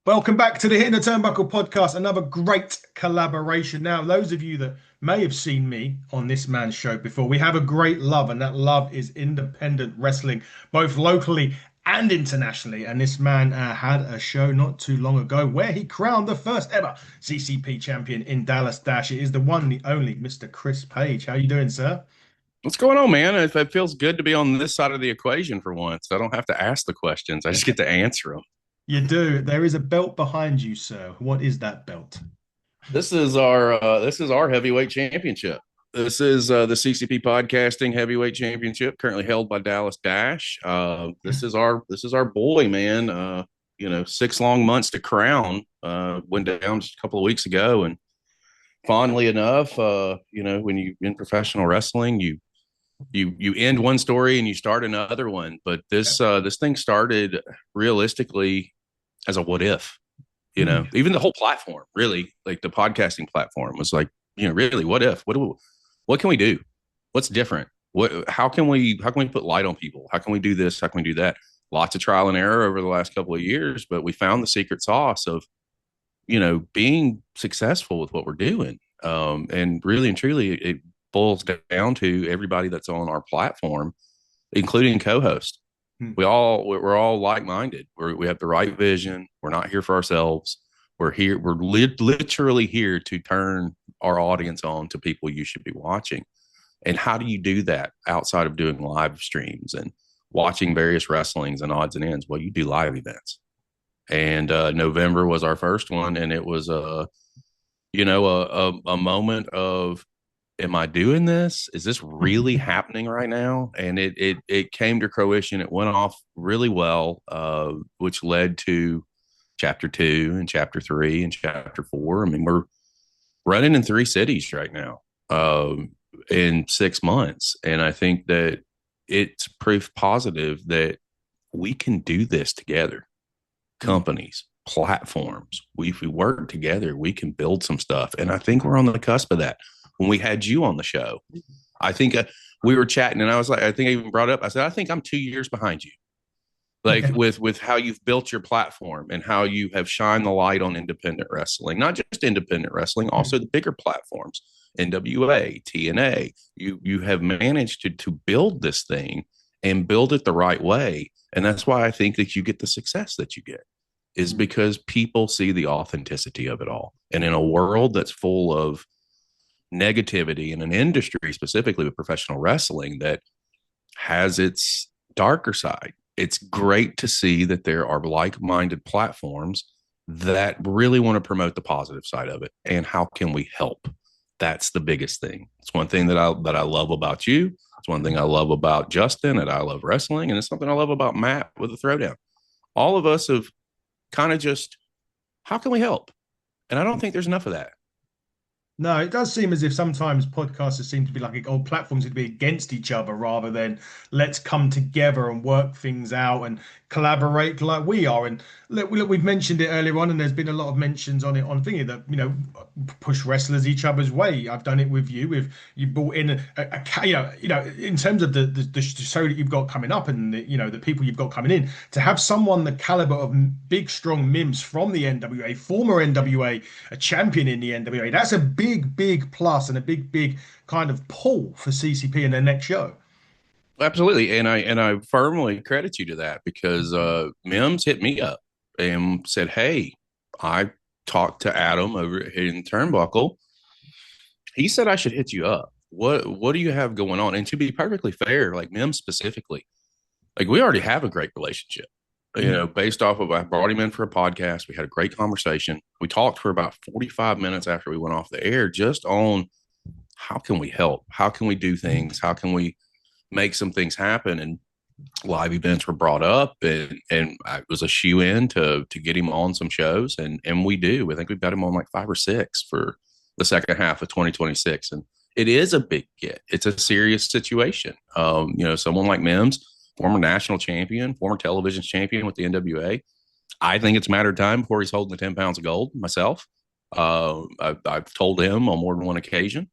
Welcome back to the Hitting the Turnbuckle podcast, another great collaboration. Now, those of you that may have seen me on this man's show before, we have a great love, and that love is independent wrestling, both locally and internationally. And this man had a show not too long ago where he crowned the first ever CCP champion in Dallas Dash. It is the one, the only Mr. Chris Page. How you doing, sir? What's going on, man? It feels good to be on this side of the equation for once. I don't have to ask the questions. I just get to answer them. You do. There is a belt behind you, sir. What is that belt? This is our heavyweight championship. This is the CCP Podcasting Heavyweight Championship, currently held by Dallas Dash. This is our boy, man. 6 long months to crown. Went down just a couple of weeks ago, and fondly enough, when you in professional wrestling, you end one story and you start another one. But this thing started realistically as a what if, even the whole platform, really, like the podcasting platform was like, really, what if, what can we do? What's different? How can we put light on people? How can we do this? How can we do that? Lots of trial and error over the last couple of years, but we found the secret sauce of, being successful with what we're doing. And really and truly, it boils down to everybody that's on our platform, including co-host. We're all like-minded. We have the right vision. We're not here for ourselves. We're here. We're literally here to turn our audience on to people you should be watching. And how do you do that outside of doing live streams and watching various wrestlings and odds and ends? Well, you do live events. And November was our first one, and it was a moment of, am I doing this? Is this really happening right now? And it came to fruition. It went off really well, which led to chapter 2 and chapter 3 and chapter 4. I mean, we're running in 3 cities right now, in 6 months. And I think that it's proof positive that we can do this together. Companies, platforms, if we work together, we can build some stuff. And I think we're on the cusp of that. When we had you on the show, I think we were chatting, and I was like, I think I even brought up, I said, I think I'm 2 years behind you, like with how you've built your platform and how you have shined the light on independent wrestling, not just independent wrestling, also the bigger platforms, NWA, TNA. You have managed to build this thing and build it the right way. And that's why I think that you get the success that you get, is because people see the authenticity of it all. And in a world that's full of negativity, in an industry specifically with professional wrestling that has its darker side, it's great to see that there are like-minded platforms that really want to promote the positive side of it. And how can we help? That's the biggest thing. It's one thing that I love about you. It's one thing I love about Justin, and I love wrestling, and it's something I love about Matt with the Throwdown. All of us have kind of just, how can we help? And I don't think there's enough of that. No, it does seem as if sometimes podcasters seem to be like, old platforms seem to be against each other rather than let's come together and work things out and collaborate like we are. And look, we've mentioned it earlier on, and there's been a lot of mentions on it on thingy that, push wrestlers each other's way. I've done it with you. With you brought in in terms of the show that you've got coming up, and the people you've got coming in, to have someone the caliber of big strong Mims from the NWA, former NWA, a champion in the NWA. That's a big plus and a big kind of pull for CCP in their next show. Absolutely. And I firmly credit you to that, because Mims hit me up and said, hey, I talked to Adam over in Turnbuckle. He said I should hit you up. What do you have going on? And to be perfectly fair, like Mims specifically, like we already have a great relationship. Based off of, I brought him in for a podcast. We had a great conversation. We talked for about 45 minutes after we went off the air, just on how can we help? How can we do things? How can we make some things happen? And live events were brought up, and I was a shoe in to get him on some shows. And we do. I think we've got him on like 5 or 6 for the second half of 2026. And it is a big get. It's a serious situation. Someone like Mims, former national champion, former television champion with the NWA. I think it's a matter of time before he's holding the 10 pounds of gold myself. I've told him on more than one occasion.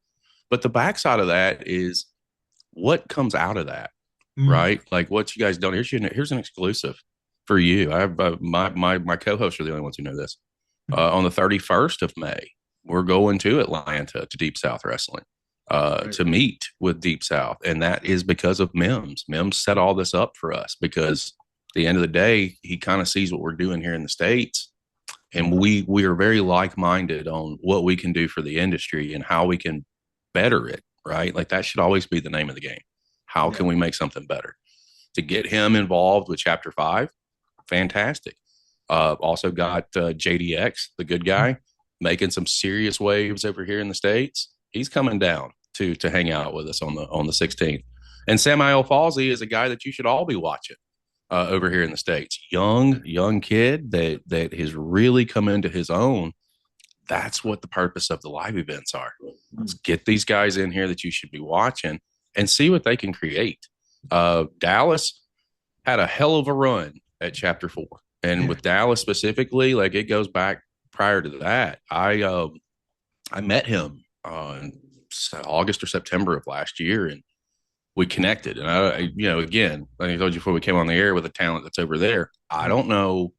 But the backside of that is what comes out of that, right? Like what you guys done. Here's an exclusive. for you. I have my co-hosts are the only ones who know this. On the 31st of May, we're going to Atlanta to Deep South Wrestling Great. to meet with Deep South, and that is because of Mims. Mims set all this up for us because at the end of the day, he kind of sees what we're doing here in the States, and we are very like-minded on what we can do for the industry and how we can better it. Right, like that should always be the name of the game. How Yeah. can we make something better? To get him involved with Chapter 5, fantastic. Also got JDX, the good guy, making some serious waves over here in the States. He's coming down to hang out with us on the 16th. And Samael Falsey is a guy that you should all be watching over here in the States. Young kid that has really come into his own. That's what the purpose of the live events are. Let's get these guys in here that you should be watching and see what they can create. Dallas had a hell of a run at Chapter 4. And with Dallas specifically, like it goes back prior to that. I met him on August or September of last year, and we connected. And again, like I told you before we came on the air, with the talent that's over there, I don't know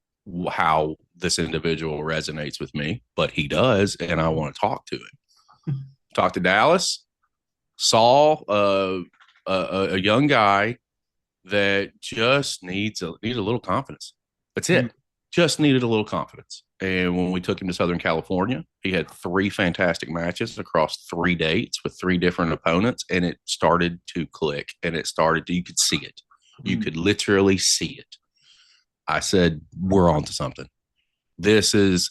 how this individual resonates with me, but he does, and I want to talk to him. Talk to Dallas. Saw a young guy that just needs a little confidence. That's it. Just needed a little confidence. And when we took him to Southern California, he had 3 fantastic matches across 3 dates with 3 different opponents, and it started to click. And you could see it. You could literally see it. I said, we're on to something. This is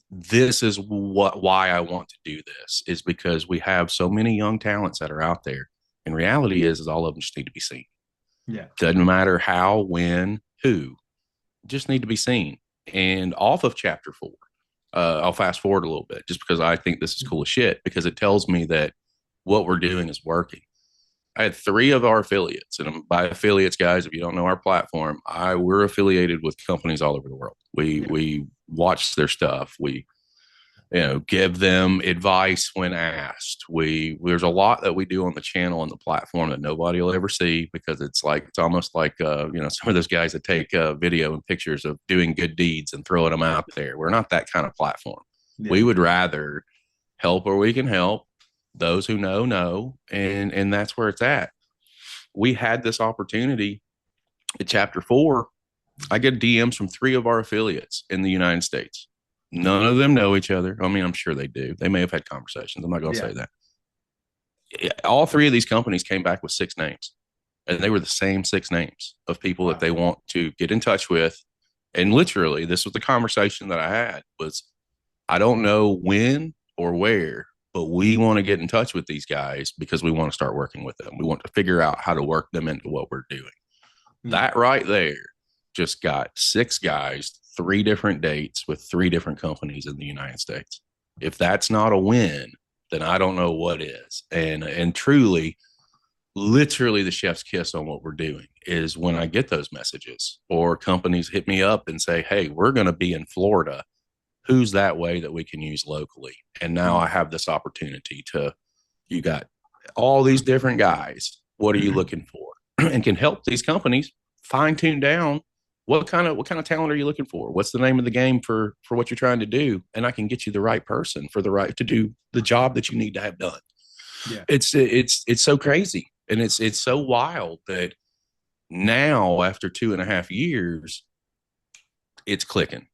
why I want to do this, is because we have so many young talents that are out there. And reality is all of them just need to be seen. Yeah. Doesn't matter how, when, who, just need to be seen. And off of Chapter 4, I'll fast forward a little bit just because I think this is cool as shit, because it tells me that what we're doing is working. I had 3 of our affiliates, and by affiliates, guys, if you don't know our platform, we're affiliated with companies all over the world. We watch their stuff. We give them advice when asked. There's a lot that we do on the channel and the platform that nobody will ever see, because it's almost like some of those guys that take video and pictures of doing good deeds and throwing them out there. We're not that kind of platform. Yeah. We would rather help where we can help. Those who know, and that's where it's at. We had this opportunity at Chapter 4. I get DMs from 3 of our affiliates in the United States. None of them know each other. I mean, I'm sure they do. They may have had conversations. I'm not going to say that. All 3 of these companies came back with 6 names, and they were the same 6 names of people that they want to get in touch with. And literally, this was the conversation that I had was, I don't know when or where, but we want to get in touch with these guys because we want to start working with them. We want to figure out how to work them into what we're doing. That right there just got 6 guys, 3 different dates with 3 different companies in the United States. If that's not a win, then I don't know what is. And truly, literally the chef's kiss on what we're doing is when I get those messages or companies hit me up and say, hey, we're going to be in Florida. Who's that way that we can use locally? And now I have this opportunity you got all these different guys. What are you looking for? And can help these companies fine tune down what kind of talent are you looking for? What's the name of the game for what you're trying to do? And I can get you the right person to do the job that you need to have done. Yeah. It's so crazy. And it's so wild that now after 2.5 years, it's clicking.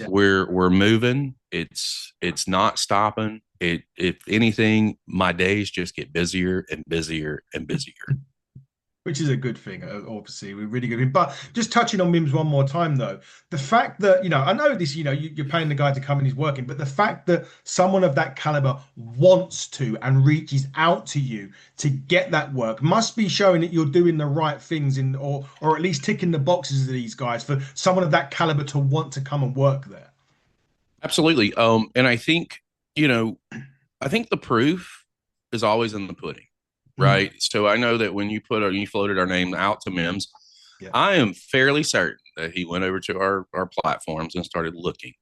We're moving. It's not stopping. If anything, my days just get busier and busier and busier. Which is a good thing, obviously. We're really good. But just touching on Mims one more time, though, the fact that, I know this, you're paying the guy to come and he's working, but the fact that someone of that caliber wants to and reaches out to you to get that work must be showing that you're doing the right things or at least ticking the boxes of these guys for someone of that caliber to want to come and work there. Absolutely. And I think, I think the proof is always in the pudding. Right. So I know that when you floated our name out to Mims, I am fairly certain that he went over to our platforms and started looking,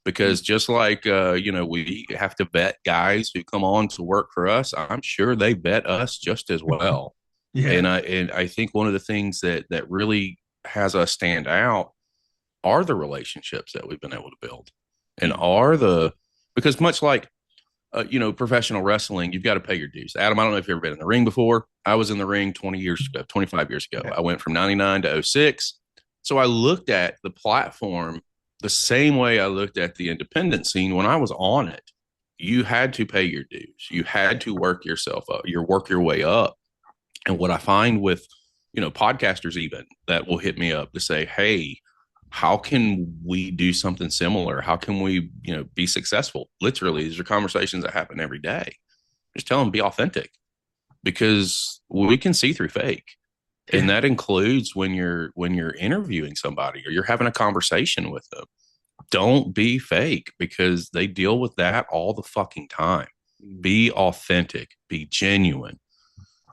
because just like, we have to vet guys who come on to work for us. I'm sure they vet us just as well. And I think one of the things that really has us stand out are the relationships that we've been able to build, and Mm. are the, because much like professional wrestling, you've got to pay your dues. Adam, I don't know if you've ever been in the ring before. I was in the ring 20 years ago, 25 years ago. Yeah. I went from 99 to '06. So I looked at the platform the same way I looked at the independent scene when I was on it. You had to pay your dues. You had to work yourself up, work your way up. And what I find with, podcasters even that will hit me up to say, hey, how can we do something similar? How can we, be successful? Literally, these are conversations that happen every day. Just tell them, be authentic, because we can see through fake. And Yeah. that includes when you're interviewing somebody or you're having a conversation with them. Don't be fake, because they deal with that all the fucking time. Be authentic, be genuine,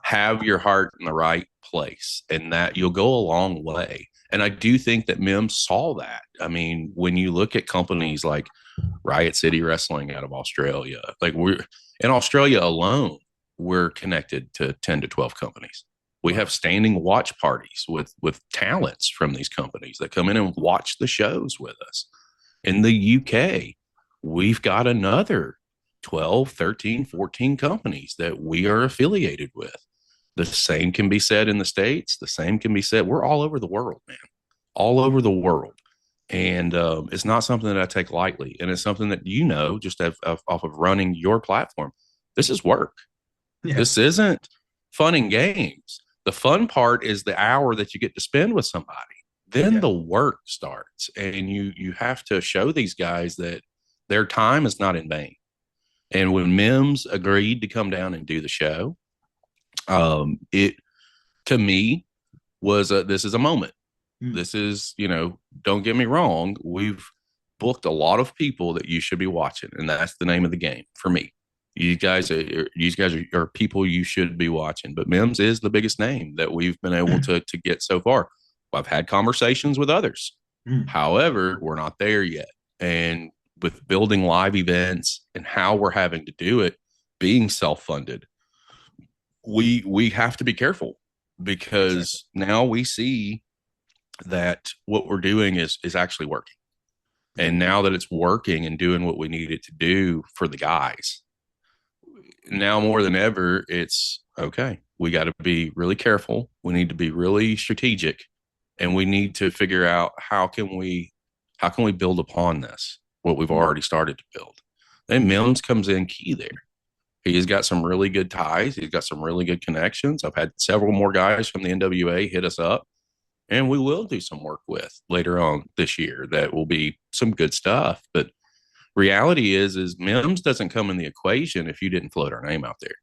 have your heart in the right place, and that you'll go a long way. And I do think that Mims saw that. I mean, when you look at companies like Riot City Wrestling out of Australia, like we're in Australia alone, we're connected to 10 to 12 companies. We have standing watch parties with talents from these companies that come in and watch the shows with us. In the UK, we've got another 12, 13, 14 companies that we are affiliated with. The same can be said in the States. The same can be said. We're all over the world, man, all over the world. And it's not something that I take lightly. And it's something that, just off of running your platform, this is work. Yeah. This isn't fun and games. The fun part is the hour that you get to spend with somebody. Then Yeah. the work starts, and you have to show these guys that their time is not in vain. And when Mims agreed to come down and do the show, it to me was this is a moment. Mm. This is, don't get me wrong, we've booked a lot of people that you should be watching, and that's the name of the game for me. You guys are people you should be watching, but Mims is the biggest name that we've been able to get so far. I've had conversations with others. Mm. However, we're not there yet. And with building live events and how we're having to do it, being self-funded, we have to be careful, Exactly. because now we see that what we're doing is actually working. Yeah. And now that it's working and doing what we need it to do for the guys, now more than ever, it's okay. We got to be really careful. We need to be really strategic, and we need to figure out how can we build upon this, what we've Mm. already started to build. And Mims comes in key there. He's got some really good ties. He's got some really good connections. I've had several more guys from the NWA hit us up, and we will do some work with later on this year. That will be some good stuff. But reality is Mims doesn't come in the equation if you didn't float our name out there.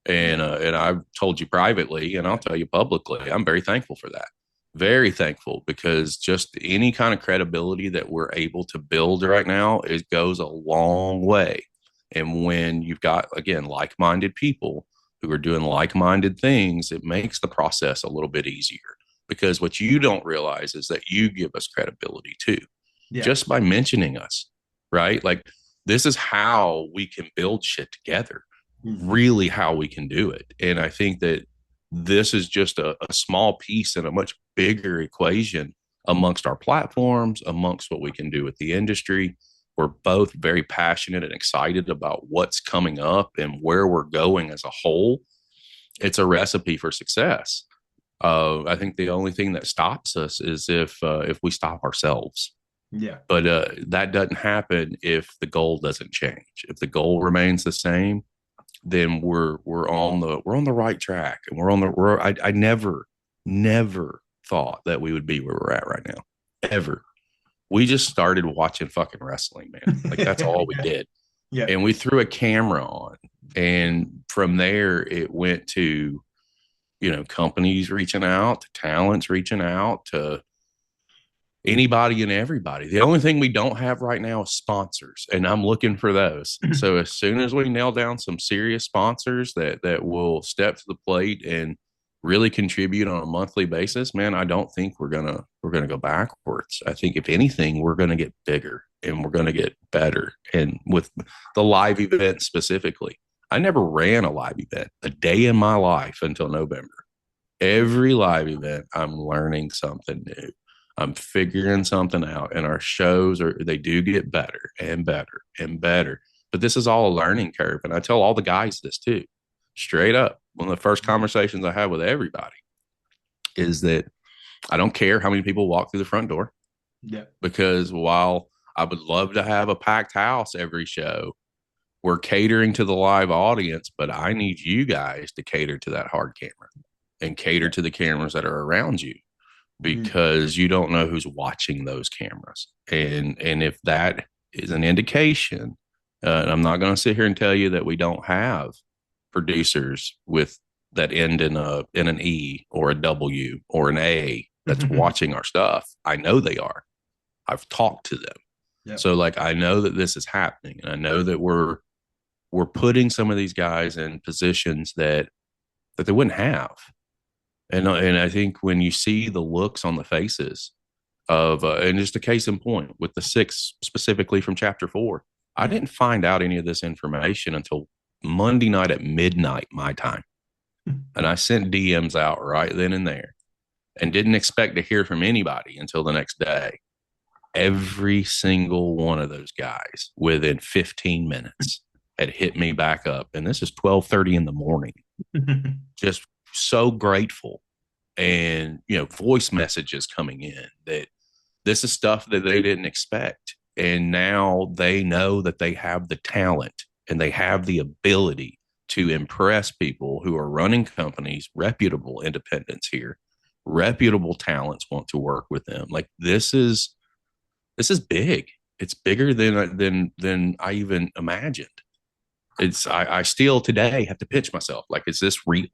Yeah. And I've told you privately, and I'll tell you publicly, I'm very thankful for that. Very thankful, because just any kind of credibility that we're able to build right now, it goes a long way. And when you've got, again, like-minded people who are doing like-minded things, it makes the process a little bit easier, because what you don't realize is that you give us credibility too, Yeah. just by mentioning us, right? Like, this is how we can build shit together, Mm. really how we can do it. And I think that this is just a small piece in a much bigger equation amongst our platforms, amongst what we can do with the industry. We're both very passionate and excited about what's coming up and where we're going as a whole. It's a recipe for success. I think the only thing that stops us is if we stop ourselves. Yeah. But that doesn't happen if the goal doesn't change. If the goal remains the same, then we're on the right track, and I never thought that we would be where we're at right now, ever. We just started watching fucking wrestling, man. Like, that's all we Yeah. did. Yeah. And we threw a camera on, and from there it went to, companies reaching out, to talents reaching out, to anybody and everybody. The only thing we don't have right now is sponsors, and I'm looking for those. So as soon as we nail down some serious sponsors that will step to the plate and really contribute on a monthly basis, man, I don't think we're gonna go backwards. I think if anything, we're gonna get bigger, and we're gonna get better. And with the live event specifically, I never ran a live event a day in my life until November. Every live event, I'm learning something new. I'm figuring something out, and our shows they do get better and better and better. But this is all a learning curve. And I tell all the guys this too, straight up. One of the first conversations I have with everybody is that I don't care how many people walk through the front door, Yeah. because while I would love to have a packed house every show, we're catering to the live audience, but I need you guys to cater to that hard camera and cater to the cameras that are around you, Mm. because you don't know who's watching those cameras. And if that is an indication, and I'm not going to sit here and tell you that we don't have producers with that end in an E or a W or an A that's watching our stuff. I know they are. I've talked to them. Yep. So like, I know that this is happening, and I know that we're putting some of these guys in positions that they wouldn't have. And I think when you see the looks on the faces of, and just a case in point with the 6 specifically from chapter 4, I didn't find out any of this information until Monday night at midnight, my time. And I sent DMs out right then and there and didn't expect to hear from anybody until the next day. Every single one of those guys within 15 minutes had hit me back up. And this is 12:30 in the morning. Just so grateful. And, voice messages coming in that this is stuff that they didn't expect. And now they know that they have the talent and they have the ability to impress people who are running companies, reputable independents here, reputable talents want to work with them. Like this is big. It's bigger than I even imagined. I still today have to pitch myself. Like, is this real?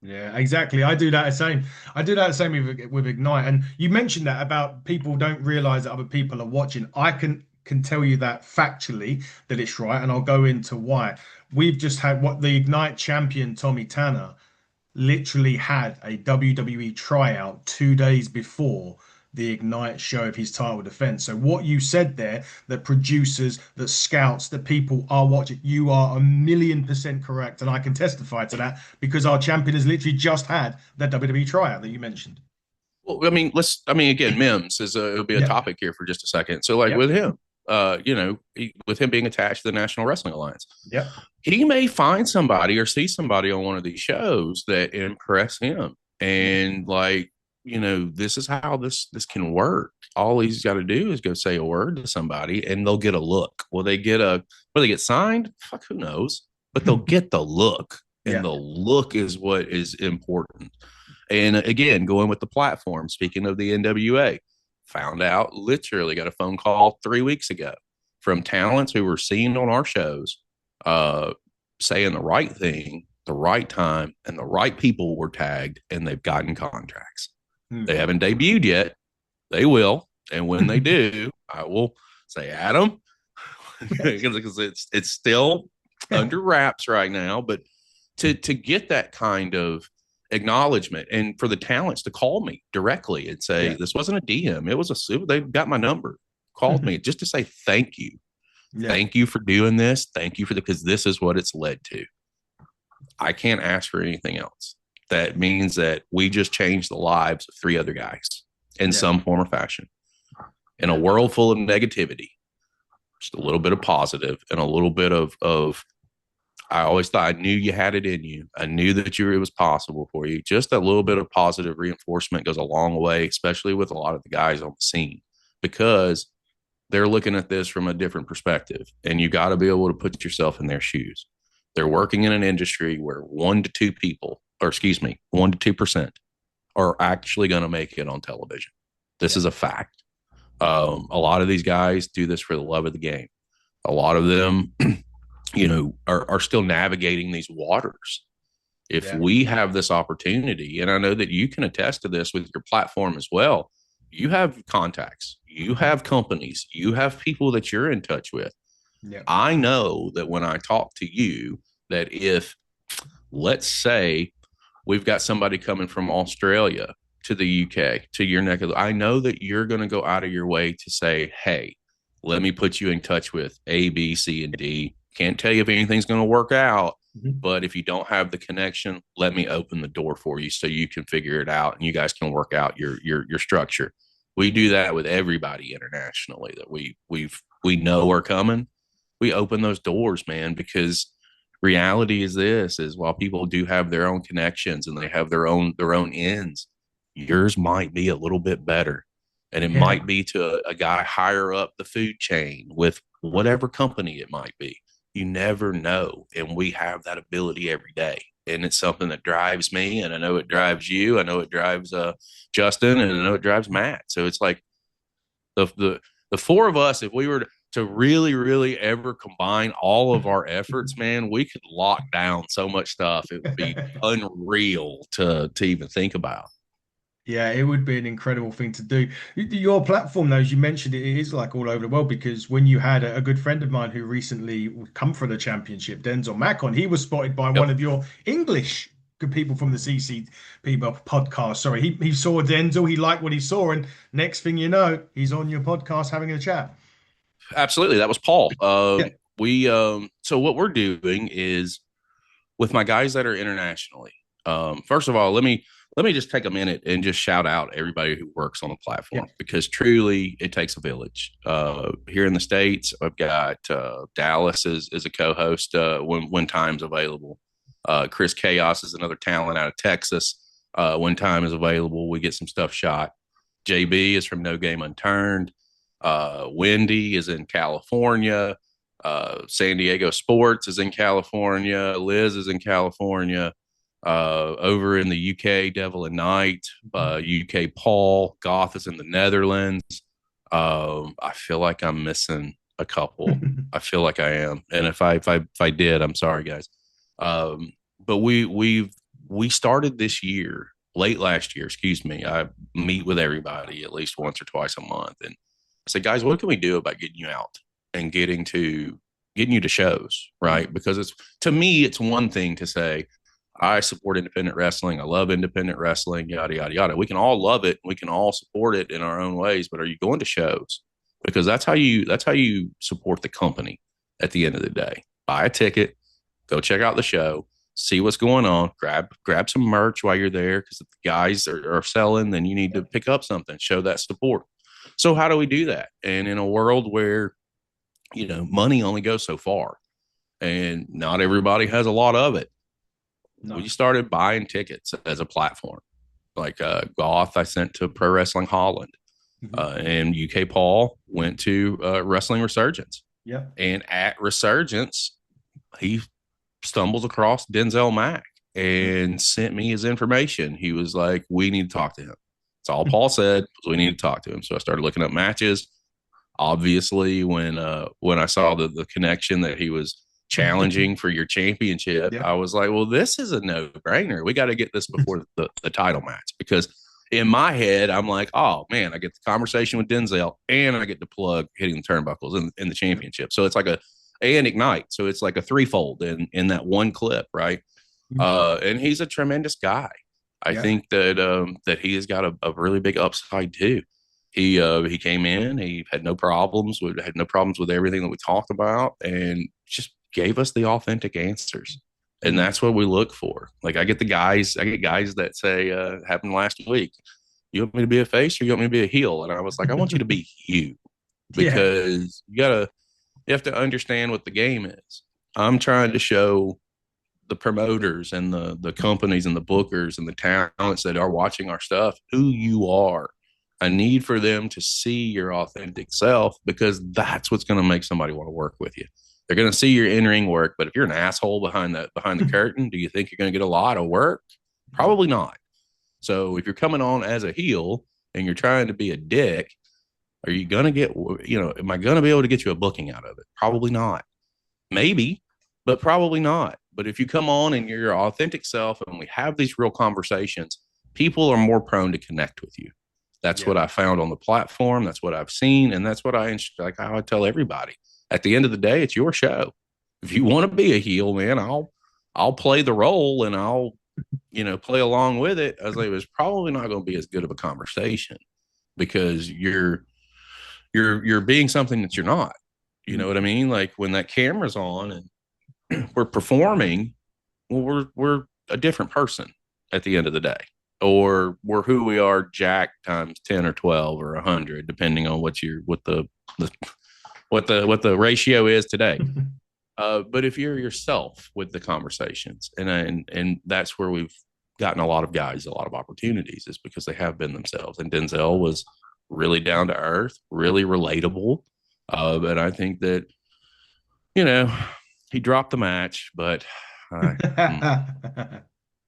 Yeah, exactly. I do that the same. I do that the same with Ignite. And you mentioned that about people don't realize that other people are watching. I can tell you that factually that it's right, and I'll go into why. We've just had what the Ignite champion Tommy Tanner literally had a WWE tryout 2 days before the Ignite show of his title defense. So what you said there, that producers, that scouts, that people are watching, you are 1,000,000% correct. And I can testify to that because our champion has literally just had that WWE tryout that you mentioned. Well, again, Mims it'll be a Yeah. topic here for just a second. So like Yep. with him, with him being attached to the National Wrestling Alliance, Yep. he may find somebody or see somebody on one of these shows that impress him. And this is how this can work. All he's got to do is go say a word to somebody and they'll get a look. Will they get signed? Fuck, who knows? But they'll get the look. And Yeah. the look is what is important. And again, going with the platform, speaking of the NWA, found out, literally got a phone call 3 weeks ago from talents who were seen on our shows, saying the right thing, the right time, and the right people were tagged, and they've gotten contracts. They haven't debuted yet. They will. And when they do, I will say, Adam, because it's still under wraps right now. But to get that kind of acknowledgement, and for the talents to call me directly and say, this wasn't a DM, they got my number, called me just to say thank you. Thank you for doing this. Thank you because this is what it's led to. I can't ask for anything else. That means that we just changed the lives of 3 other guys in some form or fashion. In a world full of negativity, just a little bit of positive and a little bit of I always thought I knew you had it in you. I knew that it was possible for you. Just a little bit of positive reinforcement goes a long way, especially with a lot of the guys on the scene, because they're looking at this from a different perspective, and you got to be able to put yourself in their shoes. They're working in an industry where 1 to 2 2% are actually going to make it on television. This is a fact. A lot of these guys do this for the love of the game. A lot of them, are still navigating these waters. If we have this opportunity, and I know that you can attest to this with your platform as well, you have contacts, you have companies, you have people that you're in touch with. I know that when I talk to you, that if, let's say, we've got somebody coming from Australia to the UK, to your neck of the, I know that you're going to go out of your way to say, hey, let me put you in touch with A, B, C, and D. Can't tell you if anything's going to work out, Mhm. But if you don't have the connection, let me open the door for you so you can figure it out and you guys can work out your structure. We do that with everybody internationally that we know are coming. We open those doors, man, because reality is this is while people do have their own connections and they have their own ends, yours might be a little bit better. And it Yeah. might be to a guy higher up the food chain with whatever company it might be. You never know. And we have that ability every day. And it's something that drives me. And I know it drives you. I know it drives Justin. And I know it drives Matt. So it's like the four of us, if we were to really, really ever combine all of our efforts, man, we could lock down so much stuff. It would be unreal to even think about. Yeah, it would be an incredible thing to do. Your platform, though, as you mentioned, it is like all over the world because when you had a good friend of mine who recently come for the championship, Denzel Macon, he was spotted by one Yep. of your English good people from the CCP podcast. Sorry, he saw Denzel, he liked what he saw, and next thing you know, he's on your podcast having a chat. Absolutely. That was Paul. Yeah, We so what we're doing is with my guys that are internationally. First of all, let me just take a minute and just shout out everybody who works on the yeah, platform because truly it takes a village. Here in the states, I've got Dallas is a co-host when time's available. Chris Chaos is another talent out of Texas. When time is available, we get some stuff shot. JB is from No Game Unturned. Wendy is in California. San Diego Sports is in California. Liz is in California. Over in the UK, Devil and Night. UK Paul. Goth is in the Netherlands. I feel like I'm missing a couple. I feel like I am, and if I did, I'm sorry, guys. But we started this year, late last year, excuse me. I meet with everybody at least once or twice a month, and I said, guys, what can we do about getting you out and getting you to shows, right? Because it's to me, it's one thing to say, I support independent wrestling. I love independent wrestling, yada, yada, yada. We can all love it. We can all support it in our own ways, but are you going to shows? Because that's how you support the company at the end of the day. Buy a ticket, go check out the show, see what's going on, grab some merch while you're there. Because if the guys are selling, then you need to pick up something, show that support. So how do we do that? And in a world where money only goes so far, and not everybody has a lot of it, we no. started buying tickets as a platform. Like Goth, I sent to Pro Wrestling Holland, Mhm. and UK Paul went to Wrestling Resurgence. Yeah. And at Resurgence, he stumbles across Denzel Mack and sent me his information. He was like, "We need to talk to him." That's all Paul said. We need to talk to him. So I started looking up matches. Obviously, when I saw the connection that he was challenging for your championship, Yeah. I was like, well, this is a no brainer. We got to get this before the title match because in my head, I'm like, oh man, I get the conversation with Denzel and I get to plug hitting the turnbuckles in the championship. So it's like and Ignite. So it's like a threefold in that one clip, right? And he's a tremendous guy. I Yeah. think that he has got a really big upside too. He came in, he had no problems with everything that we talked about, and just gave us the authentic answers. And Mm. that's what we look for. Like I get guys that say, happened last week. You want me to be a face or you want me to be a heel? And I was like, I want you to be you Yeah. because you have to understand what the game is. I'm trying to show the promoters and the companies and the bookers and the talents that are watching our stuff who you are. I need for them to see your authentic self because that's what's going to make somebody want to work with you. They're going to see your in-ring work, but if you're an asshole behind the curtain, do you think you're going to get a lot of work? Probably not. So if you're coming on as a heel and you're trying to be a dick, are you going to get, am I going to be able to get you a booking out of it? Probably not. Maybe, but probably not. But if you come on and you're your authentic self and we have these real conversations, people are more prone to connect with you. That's Yeah. what I found on the platform. That's what I've seen. And that's what like how I tell everybody. At the end of the day, it's your show. If you want to be a heel, man, I'll play the role and I'll, play along with it. I was like, it was probably not going to be as good of a conversation because you're being something that you're not. You know Mm. what I mean? Like when that camera's on and we're performing, well, we're a different person at the end of the day, or we're who we are, Jack times 10 or 12 or 100, depending on the what the ratio is today. But if you're yourself with the conversations, and that's where we've gotten a lot of guys a lot of opportunities, is because they have been themselves. And Denzel was really down to earth, really relatable. And I think that, you know, he dropped the match, but uh,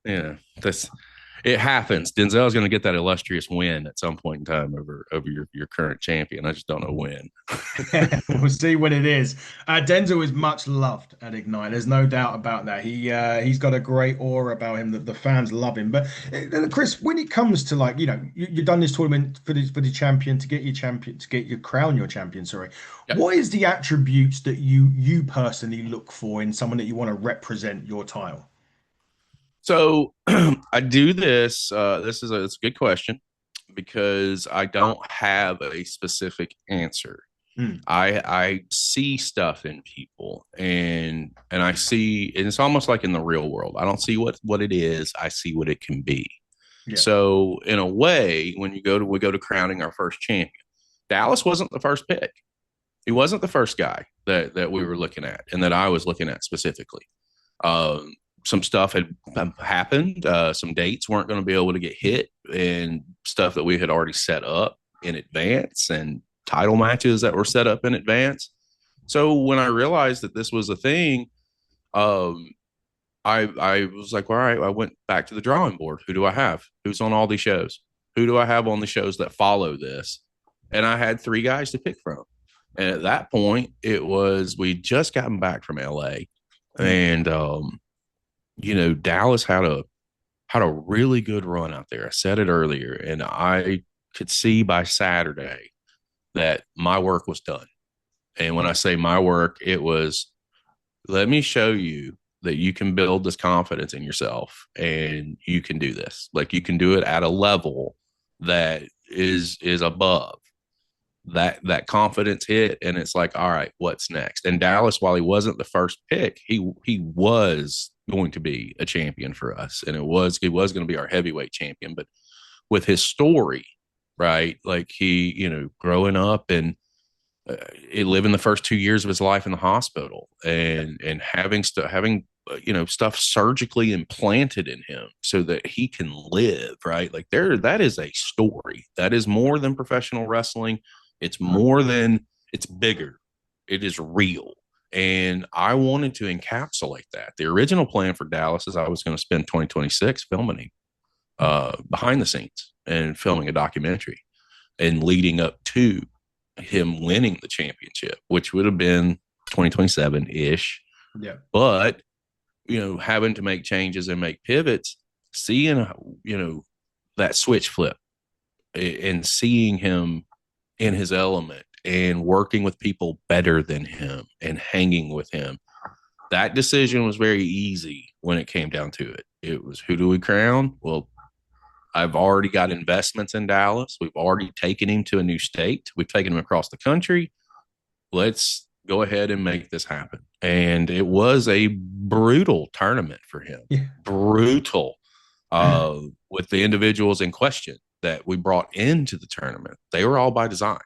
yeah, that's it happens. Denzel is going to get that illustrious win at some point in time over your current champion. I just don't know when. We'll see when it is. Denzel is much loved at Ignite. There's no doubt about that. He's got a great aura about him that the fans love him. But Chris, when it comes to like you've done this tournament for the champion to get your champion to get your crown your champion. Sorry, Yep. what is the attributes that you personally look for in someone that you want to represent your title? So I do this. It's a good question because I don't have a specific answer. Hmm. I see stuff in people, and I see, and it's almost like in the real world. I don't see what it is. I see what it can be. Yeah. So in a way, when we go to crowning our first champion, Dallas wasn't the first pick. He wasn't the first guy that we were looking at, and that I was looking at specifically. Um, some stuff had happened. Some dates weren't going to be able to get hit, and stuff that we had already set up in advance, and title matches that were set up in advance. So when I realized that this was a thing, um, I was like, all right, I went back to the drawing board. Who do I have? Who's on all these shows? Who do I have on the shows that follow this? And I had three guys to pick from. And at that point, it was we just gotten back from LA, Hmm. and Dallas had a really good run out there. I said it earlier, and I could see by Saturday that my work was done. And when I say my work, it was let me show you that you can build this confidence in yourself and you can do this. Like you can do it at a level that is above that confidence hit, and it's like, all right, what's next? And Dallas, while he wasn't the first pick, he was going to be a champion for us, and he was going to be our heavyweight champion. But with his story, right, like he growing up and living the first 2 years of his life in the hospital, and having stuff surgically implanted in him so that he can live, right, like that is a story that is more than professional wrestling. It's more than, it's bigger. It is real. And I wanted to encapsulate that. The original plan for Dallas is I was going to spend 2026 filming him behind the scenes and filming a documentary and leading up to him winning the championship, which would have been 2027 ish. Yeah. But, having to make changes and make pivots, seeing, that switch flip and seeing him in his element and working with people better than him and hanging with him. That decision was very easy when it came down to it. It was, who do we crown? Well, I've already got investments in Dallas. We've already taken him to a new state. We've taken him across the country. Let's go ahead and make this happen. And it was a brutal tournament for him. Yeah. Brutal with the individuals in question that we brought into the tournament. They were all by design.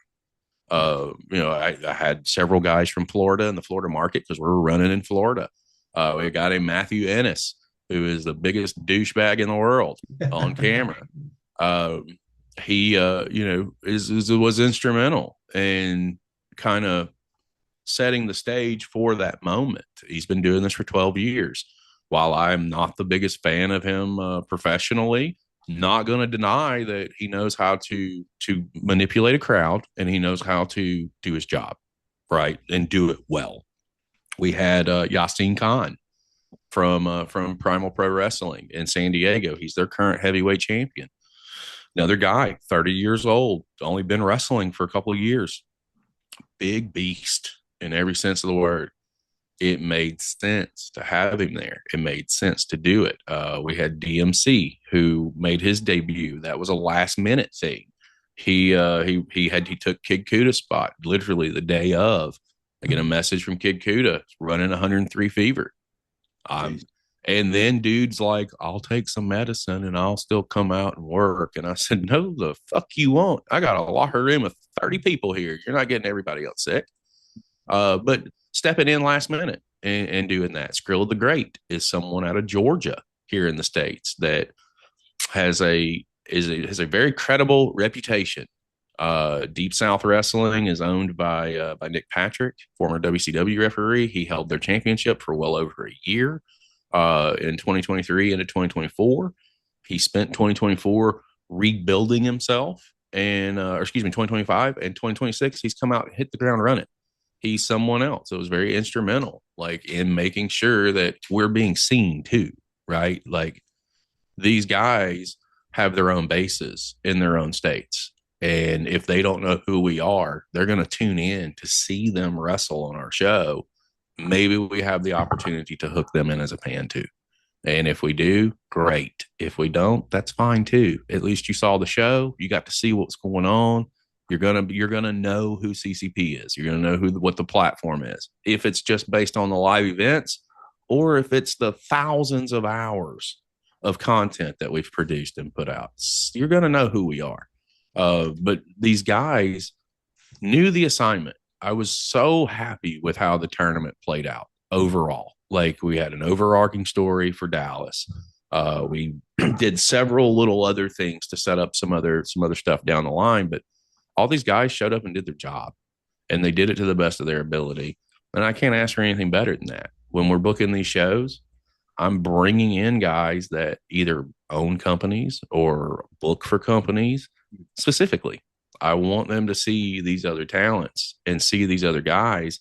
I had several guys from Florida in the Florida market because we were running in Florida. We got a Matthew Ennis, who is the biggest douchebag in the world on camera. He, was instrumental in kind of setting the stage for that moment. He's been doing this for 12 years. While I'm not the biggest fan of him professionally, not going to deny that he knows how to manipulate a crowd, and he knows how to do his job, right, and do it well. We had Yasin Khan from Primal Pro Wrestling in San Diego. He's their current heavyweight champion. Another guy, 30 years old, only been wrestling for a couple of years. Big beast in every sense of the word. It made sense to have him there. It made sense to do it. We had DMC, who made his debut. That was a last minute thing. He took Kid Kuda's spot literally the day of. I get a message from Kid Kuda running 103 fever. And then dude's like, I'll take some medicine and I'll still come out and work. And I said, no, the fuck you won't. I got a locker room of 30 people here. You're not getting everybody else sick. But stepping in last minute and doing that. Skrilla the Great is someone out of Georgia here in the States that has has a very credible reputation. Deep South Wrestling is owned by Nick Patrick, former WCW referee. He held their championship for well over a year in 2023 into 2024. He spent 2024 rebuilding himself, and or excuse me, 2025 and 2026. He's come out and hit the ground running. He's someone else. It was very instrumental, like in making sure that we're being seen too, right? Like these guys have their own bases in their own states. And if they don't know who we are, they're going to tune in to see them wrestle on our show. Maybe we have the opportunity to hook them in as a fan too. And if we do, great. If we don't, that's fine too. At least you saw the show. You got to see what's going on. You're gonna know who CCP is. You're gonna know what the platform is. If it's just based on the live events, or if it's the thousands of hours of content that we've produced and put out, you're gonna know who we are. But these guys knew the assignment. I was so happy with how the tournament played out overall. Like we had an overarching story for Dallas. We did several little other things to set up some other stuff down the line, but all these guys showed up and did their job, and they did it to the best of their ability. And I can't ask for anything better than that. When we're booking these shows, I'm bringing in guys that either own companies or book for companies specifically. I want them to see these other talents and see these other guys.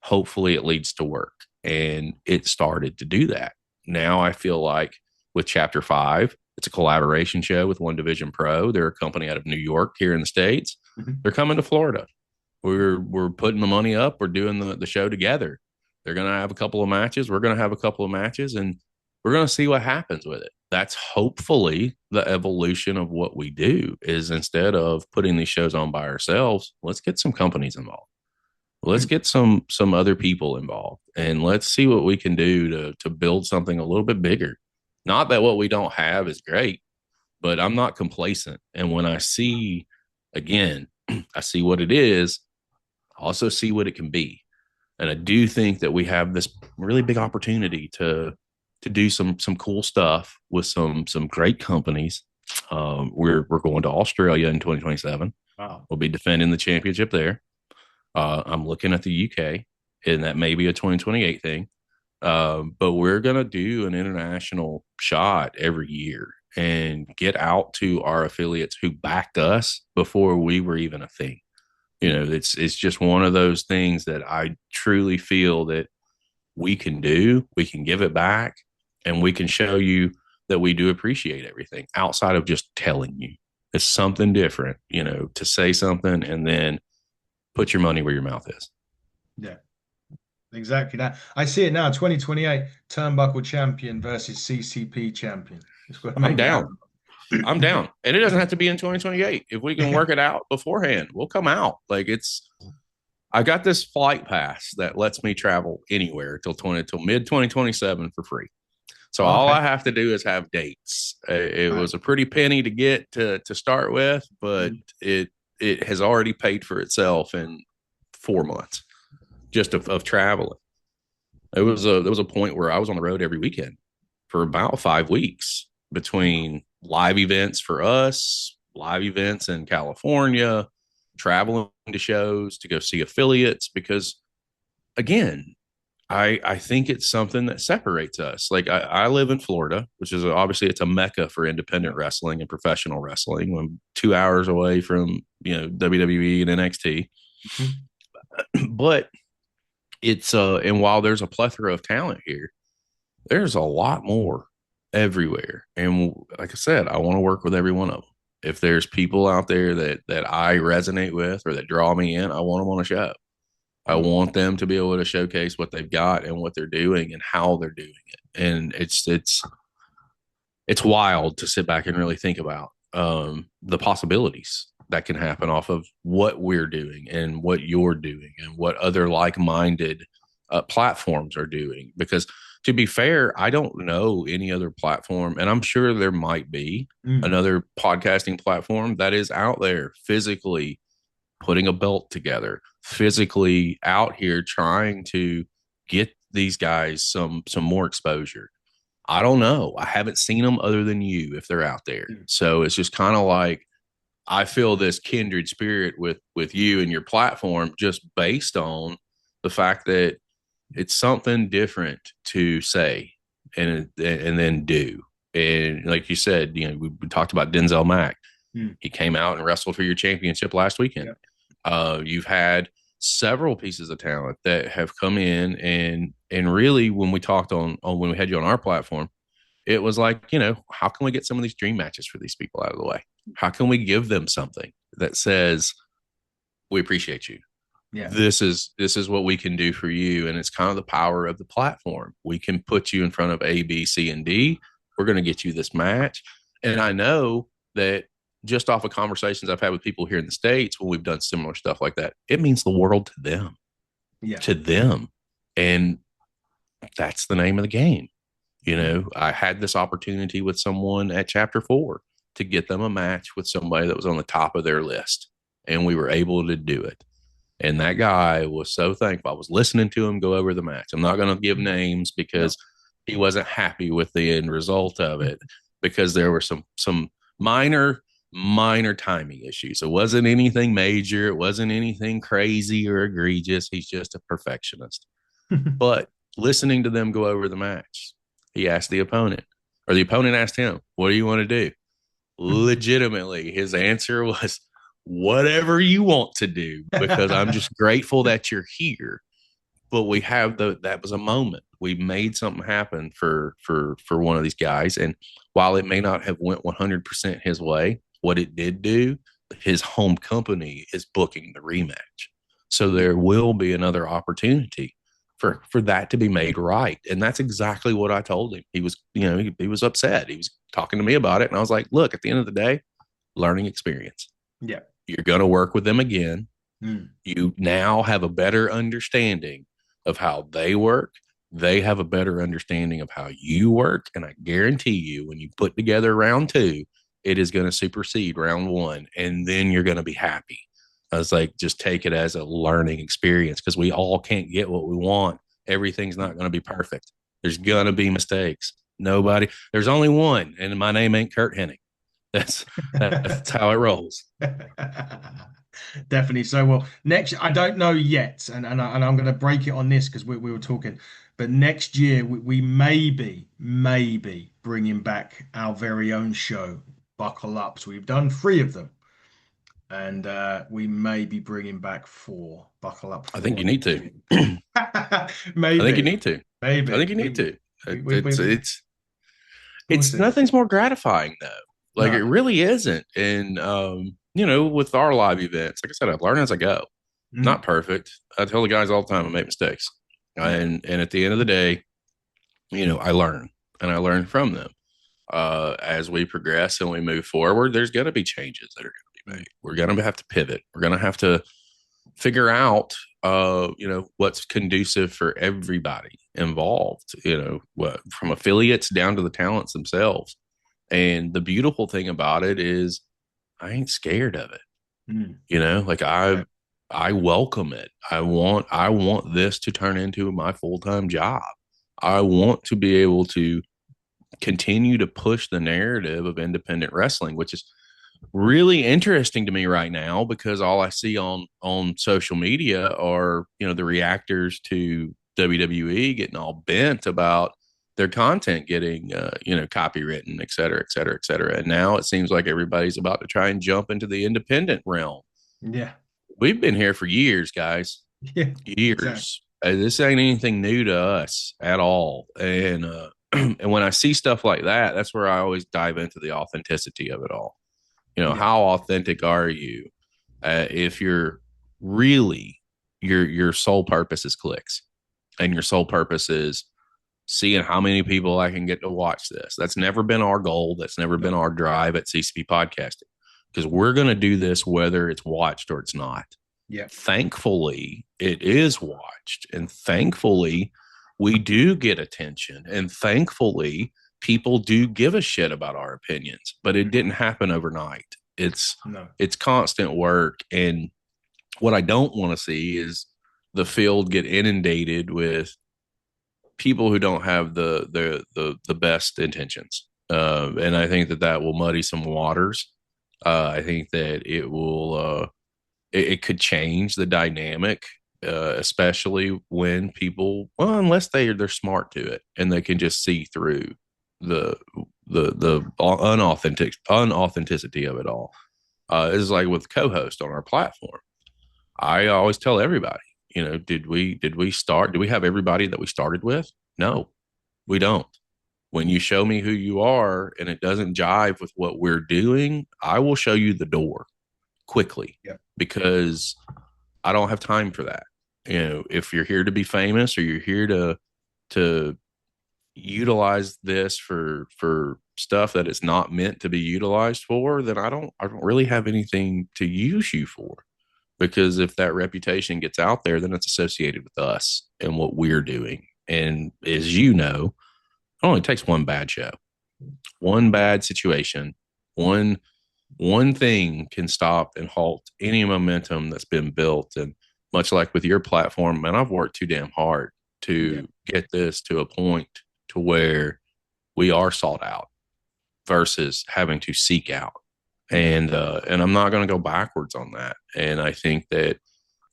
Hopefully it leads to work. And it started to do that. Now I feel like with Chapter 5, it's a collaboration show with One Division Pro. They're a company out of New York here in the States. Mm-hmm. They're coming to Florida. We're putting the money up. We're doing the show together. They're going to have a couple of matches. We're going to have a couple of matches, and we're going to see what happens with it. That's hopefully the evolution of what we do is instead of putting these shows on by ourselves, let's get some companies involved. Let's get some other people involved, and let's see what we can do to build something a little bit bigger. Not that what we don't have is great, but I'm not complacent. And when I see, again, I see what it is, I also see what it can be. And I do think that we have this really big opportunity to do some cool stuff with some great companies. We're going to Australia in 2027. Wow. We'll be defending the championship there. I'm looking at the UK, and that may be a 2028 thing. But we're going to do an international shot every year and get out to our affiliates who backed us before we were even a thing. You know, it's just one of those things that I truly feel that we can do. We can give it back, and we can show you that we do appreciate everything outside of just telling you. It's something different, you know, to say something and then put your money where your mouth is. Yeah. Exactly that. I see it now. 2028 turnbuckle champion versus CCP champion. I'm down. I'm down. And it doesn't have to be in 2028. If we can work it out beforehand, we'll come out. Like I got this flight pass that lets me travel anywhere till mid 2027 for free. So all I have to do is have dates. It was a pretty penny to get to start with, but it has already paid for itself in 4 months. Just of traveling. There was a point where I was on the road every weekend for about 5 weeks between live events for us, live events in California, traveling to shows to go see affiliates, because again, I think it's something that separates us. Like I live in Florida, which is obviously it's a mecca for independent wrestling and professional wrestling. I'm 2 hours away from, you know, WWE and NXT. Mm-hmm. But it's and while there's a plethora of talent here, there's a lot more everywhere. And like I said, I want to work with every one of them. If there's people out there that I resonate with or that draw me in, I want them on a show. I want them to be able to showcase what they've got and what they're doing and how they're doing it. And it's wild to sit back and really think about the possibilities that can happen off of what we're doing and what you're doing and what other like-minded platforms are doing. Because to be fair, I don't know any other platform, and I'm sure there might be another podcasting platform that is out there physically putting a belt together, physically out here trying to get these guys some more exposure. I don't know. I haven't seen them other than you if they're out there. So it's just kind of like I feel this kindred spirit with you and your platform just based on the fact that it's something different to say and then do. And like you said, we talked about Denzel Mack. He came out and wrestled for your championship last weekend. You've had several pieces of talent that have come in and really when we talked on when we had you on our platform, it was like, how can we get some of these dream matches for these people out of the way? How can we give them something that says, we appreciate you. Yeah. This is what we can do for you. And it's kind of the power of the platform. We can put you in front of A, B, C, and D. We're going to get you this match. And I know that just off of conversations I've had with people here in the States when we've done similar stuff like that, it means the world to them. Yeah. To them. And that's the name of the game. I had this opportunity with someone at Chapter 4 to get them a match with somebody that was on the top of their list. And we were able to do it. And that guy was so thankful. I was listening to him go over the match. I'm not going to give names because he wasn't happy with the end result of it because there were some minor timing issues. It wasn't anything major. It wasn't anything crazy or egregious. He's just a perfectionist. But listening to them go over the match, he asked the opponent, or the opponent asked him, what do you want to do? Legitimately, his answer was, whatever you want to do, because I'm just grateful that you're here. But we have that was a moment. We made something happen for one of these guys. And while it may not have went 100% his way, what it did do, his home company is booking the rematch. So there will be another opportunity for that to be made right. And that's exactly what I told him. He was, he was upset. He was talking to me about it. And I was like, look, at the end of the day, learning experience. Yeah. You're going to work with them again. You now have a better understanding of how they work. They have a better understanding of how you work. And I guarantee you, when you put together round 2, it is going to supersede round 1. And then you're going to be happy. I was like, just take it as a learning experience because we all can't get what we want. Everything's not going to be perfect. There's going to be mistakes. There's only one. And my name ain't Kurt Hennig. That's how it rolls. Definitely. So, well, next, I don't know yet, and I'm going to break it on this because we were talking, but next year we may be bringing back our very own show, Buckle Up. So we've done 3 of them, and we may be bringing back 4. Buckle Up 4. I think you need to. Maybe. I think you need to. Maybe. I think you need to. It's nothing's more gratifying though. Like it really isn't. And, with our live events, like I said, I learn as I go. Not perfect. I tell the guys all the time I make mistakes. And at the end of the day, I learn and I learn from them. As we progress and we move forward, there's going to be changes that are going to be made. We're going to have to pivot. We're going to have to figure out, what's conducive for everybody involved, from affiliates down to the talents themselves. And the beautiful thing about it is I ain't scared of it. Like I welcome it. I want this to turn into my full-time job. I want to be able to continue to push the narrative of independent wrestling, which is really interesting to me right now because all I see on social media are, the reactors to WWE getting all bent about their content getting, copywritten, et cetera, et cetera, et cetera. And now it seems like everybody's about to try and jump into the independent realm. Yeah. We've been here for years, guys. Yeah. Years. Exactly. This ain't anything new to us at all. And, and when I see stuff like that, that's where I always dive into the authenticity of it all. How authentic are you? If you're really, your sole purpose is clicks and your sole purpose is seeing how many people I can get to watch this. That's never been our goal. That's never been our drive at CCP Podcasting because we're going to do this whether it's watched or it's not. Yeah. Thankfully, it is watched. And thankfully, we do get attention, and thankfully people do give a shit about our opinions, but it didn't happen overnight. It's No. it's constant work. And what I don't want to see is the field get inundated with people who don't have the best intentions. And I think that that will muddy some waters. I think that it will it could change the dynamic, especially when people, well, unless they're smart to it and they can just see through the the unauthenticity of it all. It's like with co-host on our platform. I always tell everybody, did we start? Do we have everybody that we started with? No, we don't. When you show me who you are and it doesn't jive with what we're doing, I will show you the door quickly. Yeah. Because I don't have time for that. If you're here to be famous or you're here to utilize this for stuff that it's not meant to be utilized for, then I don't really have anything to use you for. Because if that reputation gets out there, then it's associated with us and what we're doing. And as you know, it only takes one bad show, one bad situation, one thing can stop and halt any momentum that's been built. And much like with your platform, man, I've worked too damn hard to get this to a point to where we are sought out versus having to seek out. And I'm not going to go backwards on that. And I think that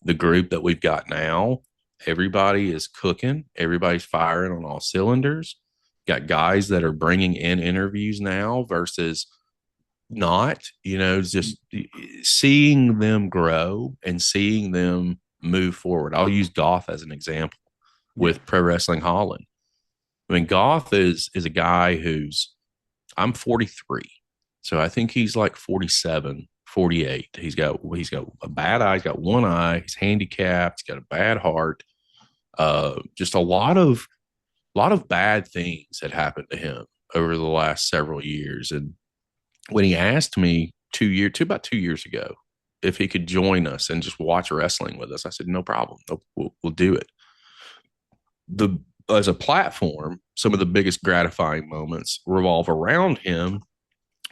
the group that we've got now, everybody is cooking, everybody's firing on all cylinders. Got guys that are bringing in interviews now versus not, just seeing them grow and seeing them move forward. I'll use Goth as an example with Pro Wrestling Holland. I mean, Goth is a guy I'm 43. So I think he's like 47, 48. He's got a bad eye. He's got one eye. He's handicapped. He's got a bad heart. Just a lot of bad things had happened to him over the last several years. And when he asked me about 2 years ago, if he could join us and just watch wrestling with us, I said, no problem. We'll do it. As a platform, some of the biggest gratifying moments revolve around him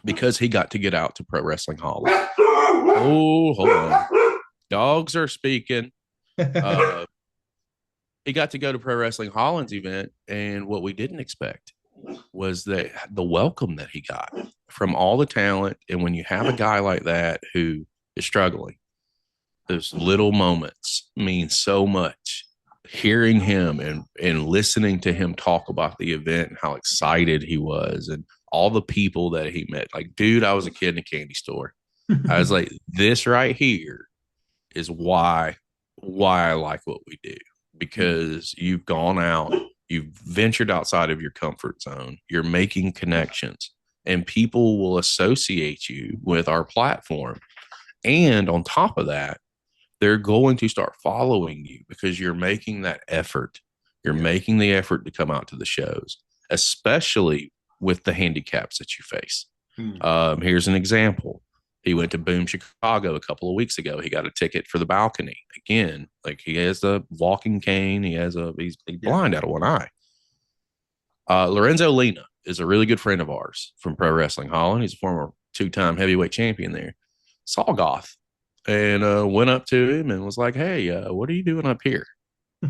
because he got to get out to Pro Wrestling Holland. Oh, hold on. Dogs are speaking. He got to go to Pro Wrestling Holland's event, and what we didn't expect was that the welcome that he got from all the talent. And when you have a guy like that who is struggling, those little moments mean so much. Hearing him and listening to him talk about the event and how excited he was and all the people that he met. Like, dude, I was a kid in a candy store. I was like, this right here is why I like what we do, because you've gone out, you've ventured outside of your comfort zone, you're making connections, and people will associate you with our platform. And on top of that, they're going to start following you because you're making that effort. You're making the effort to come out to the shows, especially with the handicaps that you face. Here's an example. He went to Boom Chicago a couple of weeks ago. He got a ticket for the balcony. Again, like, he has a walking cane. He's blind out of one eye. Lorenzo Lina is a really good friend of ours from Pro Wrestling Holland. He's a former 2-time heavyweight champion there. Saw Goth and went up to him and was like, hey, what are you doing up here?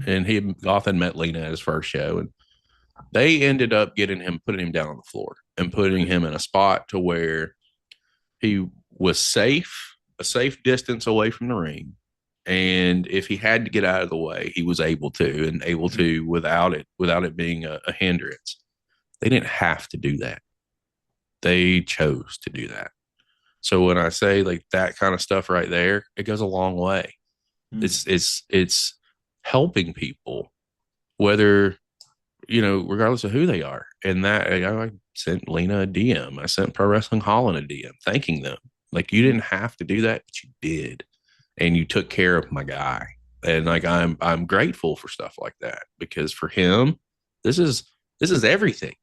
And Goth had met Lena at his first show, and they ended up putting him down on the floor and putting him in a spot to where he was a safe distance away from the ring. And if he had to get out of the way, he was able to without it being a hindrance. They didn't have to do that. They chose to do that. So when I say like that kind of stuff right there, it goes a long way. It's helping people, whether, regardless of who they are. And that, I sent Lena a DM. I sent Pro Wrestling Holland a DM thanking them. Like, you didn't have to do that, but you did. And you took care of my guy. And like, I'm grateful for stuff like that, because for him, this is everything.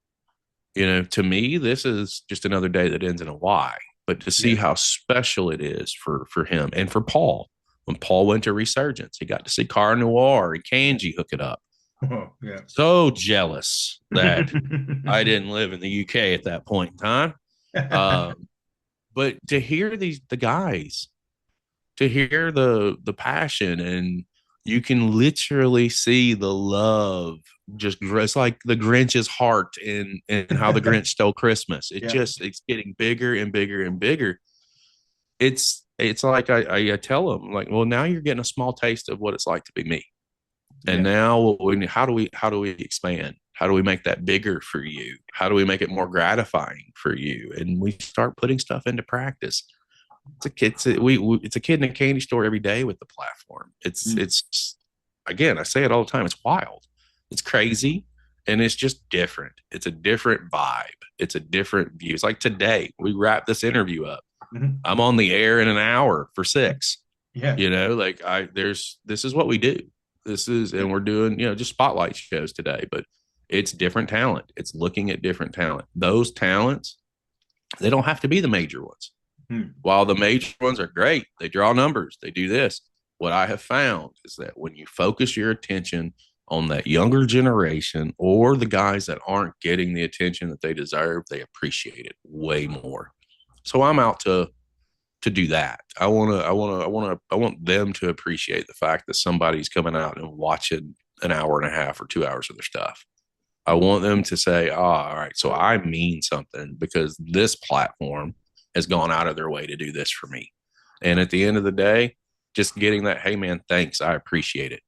To me, this is just another day that ends in a Y. But to see how special it is for him and for Paul. When Paul went to Resurgence, he got to see Car Noir and Kanji hook it up. Oh, yeah. So jealous that I didn't live in the UK at that point in time. But to hear the guys, to hear the passion, and you can literally see the love, just it's like the Grinch's heart in How the Grinch Stole Christmas. Yeah. It's getting bigger and bigger and bigger. It's like I tell them, like, well, now you're getting a small taste of what it's like to be me. And Yeah. now how do we expand? How do we make that bigger for you? How do we make it more gratifying for you? And we start putting stuff into practice. It's a kid in a candy store every day with the platform. Mm. It's again, I say it all the time. It's wild. It's crazy, and it's just different. It's a different vibe. It's a different view. It's like today we wrap this interview up. Mhm. I'm on the air in an hour for 6. Yeah. Like this is what we do. Yeah. And we're doing, just spotlight shows today, but it's different talent. It's looking at different talent. Those talents, they don't have to be the major ones. Mm. While the major ones are great, they draw numbers, they do this. What I have found is that when you focus your attention on that younger generation or the guys that aren't getting the attention that they deserve, they appreciate it way more. So I'm out to do that. I want them to appreciate the fact that somebody's coming out and watching an hour and a half or 2 hours of their stuff. I want them to say, oh, all right, so I mean something because this platform has gone out of their way to do this for me. And at the end of the day, just getting that, hey man, thanks, I appreciate it.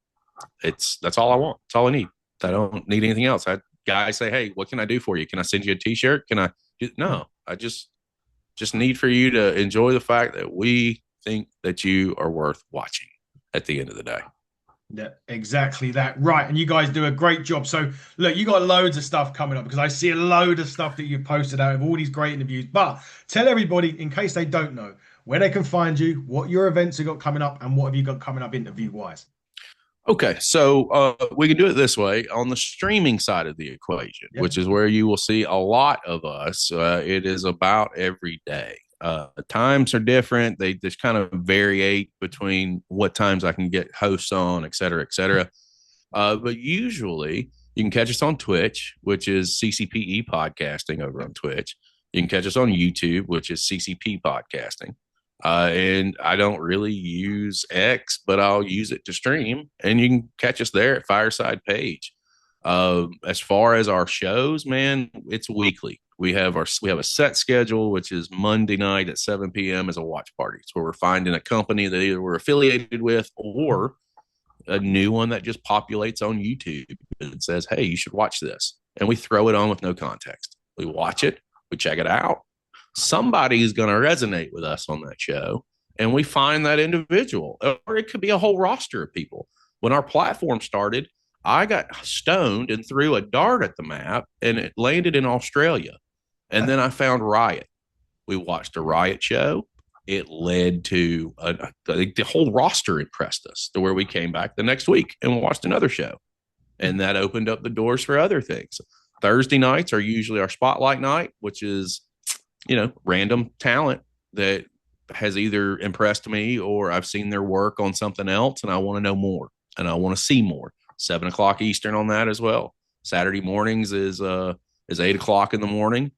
That's all I want. That's all I need. I don't need anything else. Guys say, hey, what can I do for you? Can I send you a t-shirt? Can I no, I just need for you to enjoy the fact that we think that you are worth watching at the end of the day. Yeah, exactly that. Right. And you guys do a great job. So, look, you got loads of stuff coming up because I see a load of stuff that you've posted out of all these great interviews. But tell everybody, in case they don't know, where they can find you, what your events have got coming up, and what have you got coming up interview wise. Okay, so we can do it this way on the streaming side of the equation, Yeah. which is where you will see a lot of us. It is about every day. Times are different; they just kind of variate between what times I can get hosts on, et cetera, et cetera. But usually, you can catch us on Twitch, which is CCPE Podcasting over on Twitch. You can catch us on YouTube, which is CCP Podcasting. And I don't really use X, but I'll use it to stream. And you can catch us there at Fireside Page. As far as our shows, man, it's weekly. We have a set schedule, which is Monday night at 7 p.m. as a watch party. It's where we're finding a company that either we're affiliated with or a new one that just populates on YouTube and says, hey, you should watch this. And we throw it on with no context. We watch it, we check it out. Somebody is going to resonate with us on that show, and we find that individual, or it could be a whole roster of people. When our platform started, I got stoned and threw a dart at the map, and it landed in Australia. And then I found Riot. We watched a Riot show. It led to the whole roster impressed us to where we came back the next week and watched another show. And that opened up the doors for other things. Thursday nights are usually our spotlight night, which is, random talent that has either impressed me or I've seen their work on something else and I want to know more and I want to see more. 7 o'clock Eastern on that as well. Saturday mornings is 8 o'clock in the morning.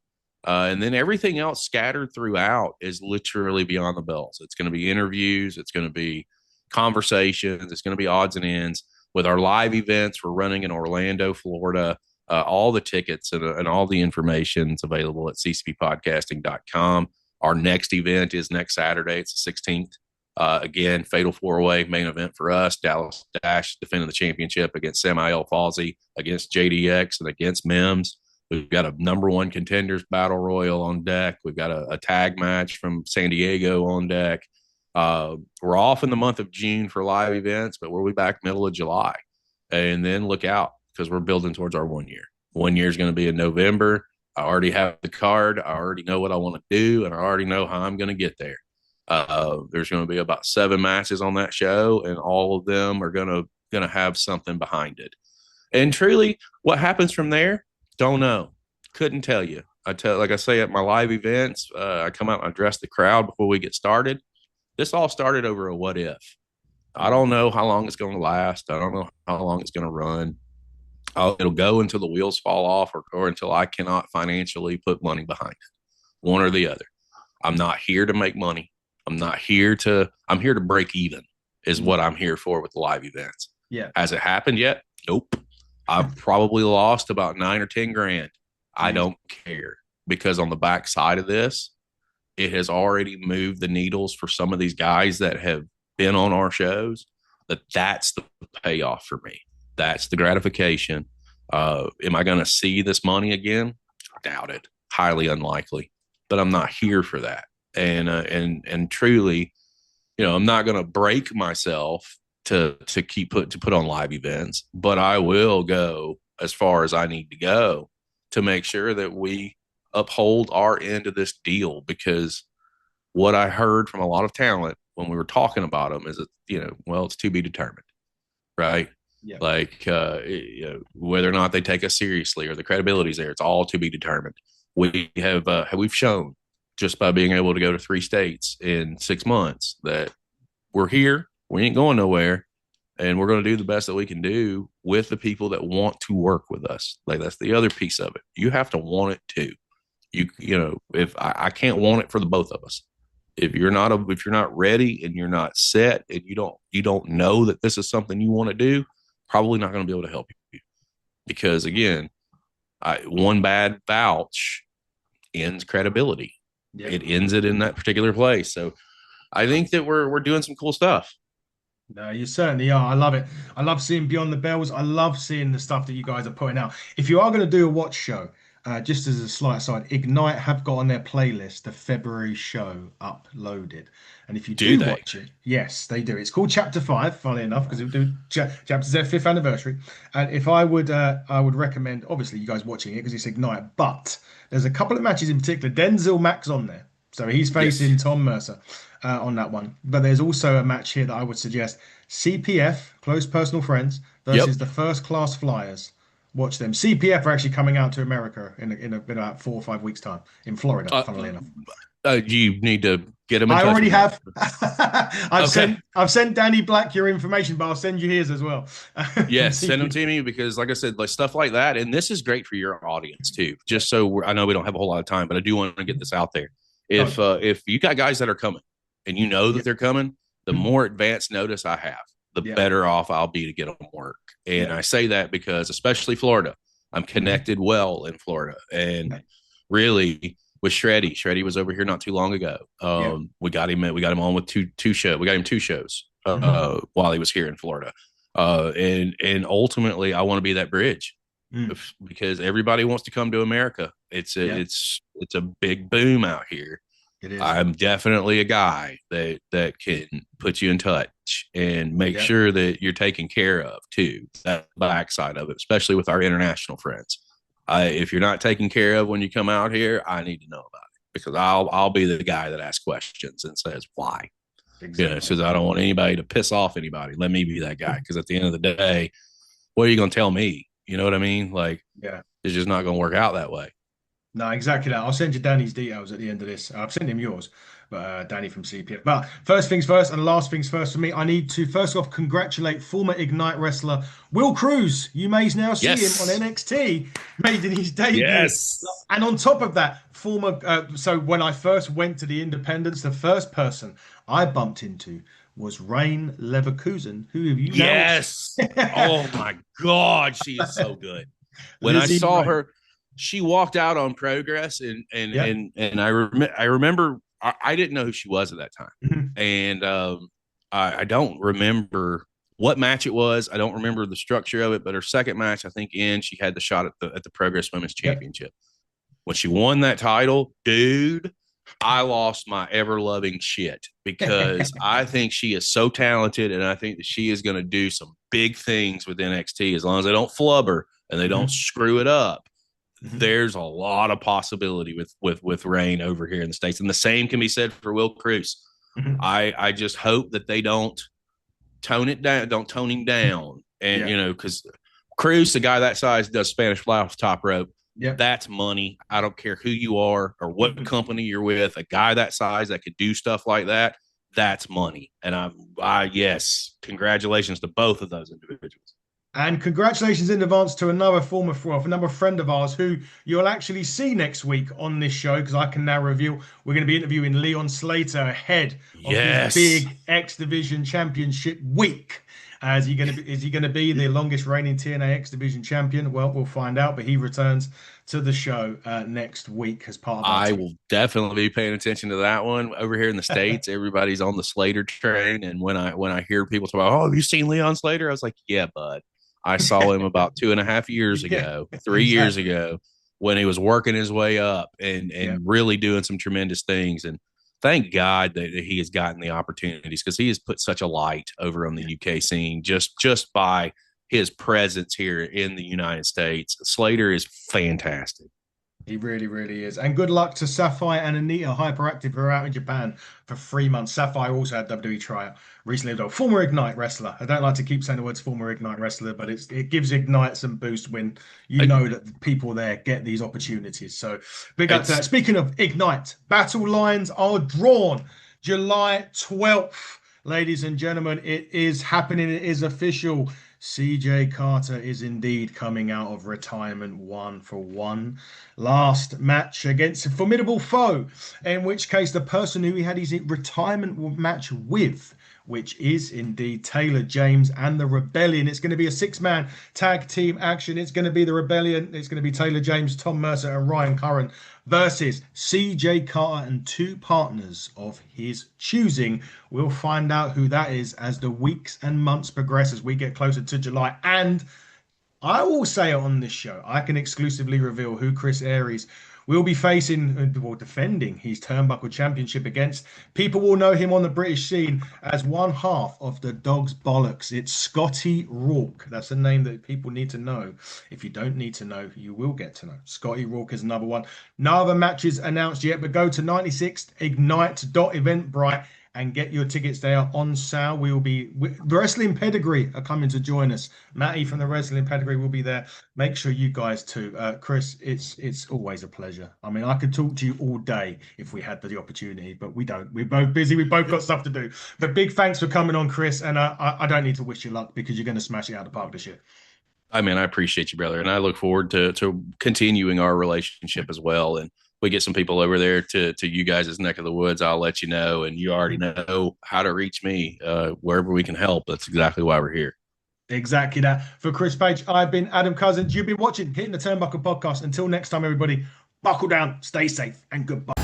And then everything else scattered throughout is literally beyond the bells. It's going to be interviews. It's going to be conversations. It's going to be odds and ends. With our live events, we're running in Orlando, Florida. All the tickets and all the information is available at ccppodcasting.com. Our next event is next Saturday. It's the 16th. Again, fatal four-way main event for us. Dallas Dash defending the championship against Samael Falsey, against JDX, and against Mims. We've got a number one contenders battle royal on deck. We've got a tag match from San Diego on deck. We're off in the month of June for live events, but we'll be back middle of July. And then look out because we're building towards our 1 year. 1 year is going to be in November. I already have the card. I already know what I want to do, and I already know how I'm going to get there. There's going to be about 7 matches on that show, and all of them are going to have something behind it. And truly, what happens from there, don't know. Couldn't tell you. Like I say at my live events, I come out and address the crowd before we get started. This all started over a what if. I don't know how long it's going to last. I don't know how long it's going to run. It'll go until the wheels fall off, or until I cannot financially put money behind it, one or the other. I'm not here to make money. I'm here to break even is Mm. what I'm here for with the live events. Yeah. Has it happened yet? Nope. I've probably lost about 9 or 10 grand. I Jeez. don't care, because on the back side of this, it has already moved the needles for some of these guys that have been on our shows. That's the payoff for me. That's the gratification. Am I going to see this money again? I doubt it. Highly unlikely. But I'm not here for that. And truly, I'm not going to break myself to put on live events, but I will go as far as I need to go to make sure that we uphold our end of this deal. Because what I heard from a lot of talent when we were talking about them is that, well, it's to be determined, right? Yeah. Like, whether or not they take us seriously or the credibility's there, it's all to be determined. We've shown just by being able to go to 3 states in 6 months that we're here, we ain't going nowhere, and we're going to do the best that we can do with the people that want to work with us. Like, that's the other piece of it. You have to want it too. If I can't want it for the both of us. If you're not ready and you're not set and you don't know that this is something you want to do, probably not going to be able to help you. Because again, one bad vouch ends credibility. Yeah. It ends it in that particular place. So I think that we're doing some cool stuff. No, you certainly are. I love it. I love seeing Beyond the Bells. I love seeing the stuff that you guys are putting out. If you are going to do a watch show, just as a slight aside, Ignite have got on their playlist the February show uploaded. And if you Do do they? watch it, yes, they do. It's called Chapter 5, funnily enough, because it do chapter's their 5th anniversary. And if I would recommend, obviously, you guys watching it because it's Ignite, but there's a couple of matches in particular. Denzel Mack's on there. So he's facing Yes. Tom Mercer on that one. But there's also a match here that I would suggest: CPF, Close Personal Friends, Yep. versus the First Class Flyers. Watch them. CPF are actually coming out to America in about 4 or 5 weeks' time in Florida, Uh, funnily enough. you need to get them in I touch already with me. have. Okay. I've sent Danny Black your information, but I'll send you his as well. From Yes, send them CPF. to me, because, like I said, like stuff like that, and this is great for your audience too. Just so I know we don't have a whole lot of time, but I do want to get this out there. Oh, If you got guys that are coming, and you know yeah. that they're coming, the more advanced notice I have, the Yeah. better off I'll be to get them work. And Yeah. I say that because, especially Florida, I'm Mhm. connected well in Florida, and really with Shreddy was over here not too long ago. Yeah. We got him on with two shows. We got him 2 shows Mhm. while he was here in Florida. And ultimately, I want to be that bridge, Mm. because everybody wants to come to America. Yeah. It's a big boom out here. It is. I'm definitely a guy that can put you in touch and make Yeah. sure that you're taken care of too. That backside of it, especially with our international friends. If you're not taken care of when you come out here, I need to know about it, because I'll be the guy that asks questions and says why. Exactly. Because I don't want anybody to piss off anybody. Let me be that guy, because at the end of the day, what are you going to tell me? You know what I mean? Like, Yeah. it's just not going to work out that way. No, exactly that. I'll send you Danny's details at the end of this. I've sent him yours, but Danny from CPF. But first things first and last things first for me, I need to first off congratulate former Ignite wrestler Will Cruz. You may now see him on Yes. NXT, making his debut. Yes. And on top of that, so when I first went to the Independence, the first person I bumped into was Rain Leverkusen, who have you now? Yes. Oh my God, she is so good. When I Lizzie saw Rain. her, she walked out on Progress, and Yeah. I remember I didn't know who she was at that time, and I don't remember what match it was. I don't remember the structure of it, but her second match, I think, she had the shot at the Progress Women's Yep. Championship. When she won that title, dude, I lost my ever loving shit, because I think she is so talented, and I think that she is going to do some big things with NXT as long as they don't flub her and they don't screw it up. There's a lot of possibility with Rain over here in the States, and the same can be said for Will Cruz. I just hope that they don't tone him down, and Yeah. because Cruz, the guy that size, does Spanish fly off the top rope. Yeah. That's money. I don't care who you are or what company you're with. A guy that size that could do stuff like that, that's money. And yes, congratulations to both of those individuals. And congratulations in advance to another friend of ours who you'll actually see next week on this show because I can now reveal we're going to be interviewing Leon Slater ahead of his Yes. big X Division Championship week. Is he gonna be the longest reigning TNA X Division champion? Well, we'll find out. But he returns to the show next week as part of our I team. will definitely be paying attention to that one. Over here in the States, everybody's on the Slater train. And when I hear people talk about, oh, have you seen Leon Slater? I was like, yeah, bud. I saw him about 2.5 years Yeah, ago, 3 years exactly. ago, when he was working his way up and Yeah. really doing some tremendous things. And thank God that he has gotten the opportunities because he has put such a light over on the UK scene just by his presence here in the United States. Slater is fantastic. He really, really is. And good luck to Sapphire and Anita Hyperactive who are out in Japan for 3 months. Sapphire also had WWE tryout recently, though. Former Ignite wrestler. I don't like to keep saying the words former Ignite wrestler, but it gives Ignite some boost when you It, know that the people there get these opportunities. So big up to that. it's Speaking of Ignite, battle lines are drawn July 12th. Ladies and gentlemen, it is happening. It is official. CJ Carter is indeed coming out of retirement one for one last match against a formidable foe, in which case the person who he had his retirement match with, which is indeed Taylor James and the Rebellion. It's going to be a six-man tag team action. It's going to be the Rebellion. It's going to be Taylor James, Tom Mercer, and Ryan Curran versus CJ Carter and two partners of his choosing. We'll find out who that is as the weeks and months progress as we get closer to July. And I will say it on this show. I can exclusively reveal who Chris Aries will be facing or defending his turnbuckle championship against. People will know him on the British scene as one half of the Dog's Bollocks. It's Scotty Rourke. That's a name that people need to know. If you don't need to know, you will get to know. Scotty Rourke is another one. No other matches announced yet, but go to 96ignite.eventbrite and get your tickets. They are on sale. We will be Wrestling Pedigree are coming to join us. Matty from the Wrestling Pedigree will be there. Make sure you guys too. Chris, it's always a pleasure. I mean, I could talk to you all day if we had the opportunity, but we don't. We're both busy. We both got stuff to do. But big thanks for coming on, Chris. And I don't need to wish you luck because you're going to smash it out of the park this year. I mean, I appreciate you, brother, and I look forward to continuing our relationship as well. And we get some people over there to you guys' neck of the woods, I'll let you know. And you already know how to reach me wherever we can help. That's exactly why we're here. Exactly that. For Chris Page, I've been Adam Cousins. You've been watching Hitting the Turnbuckle podcast. Until next time, everybody, buckle down, stay safe, and goodbye.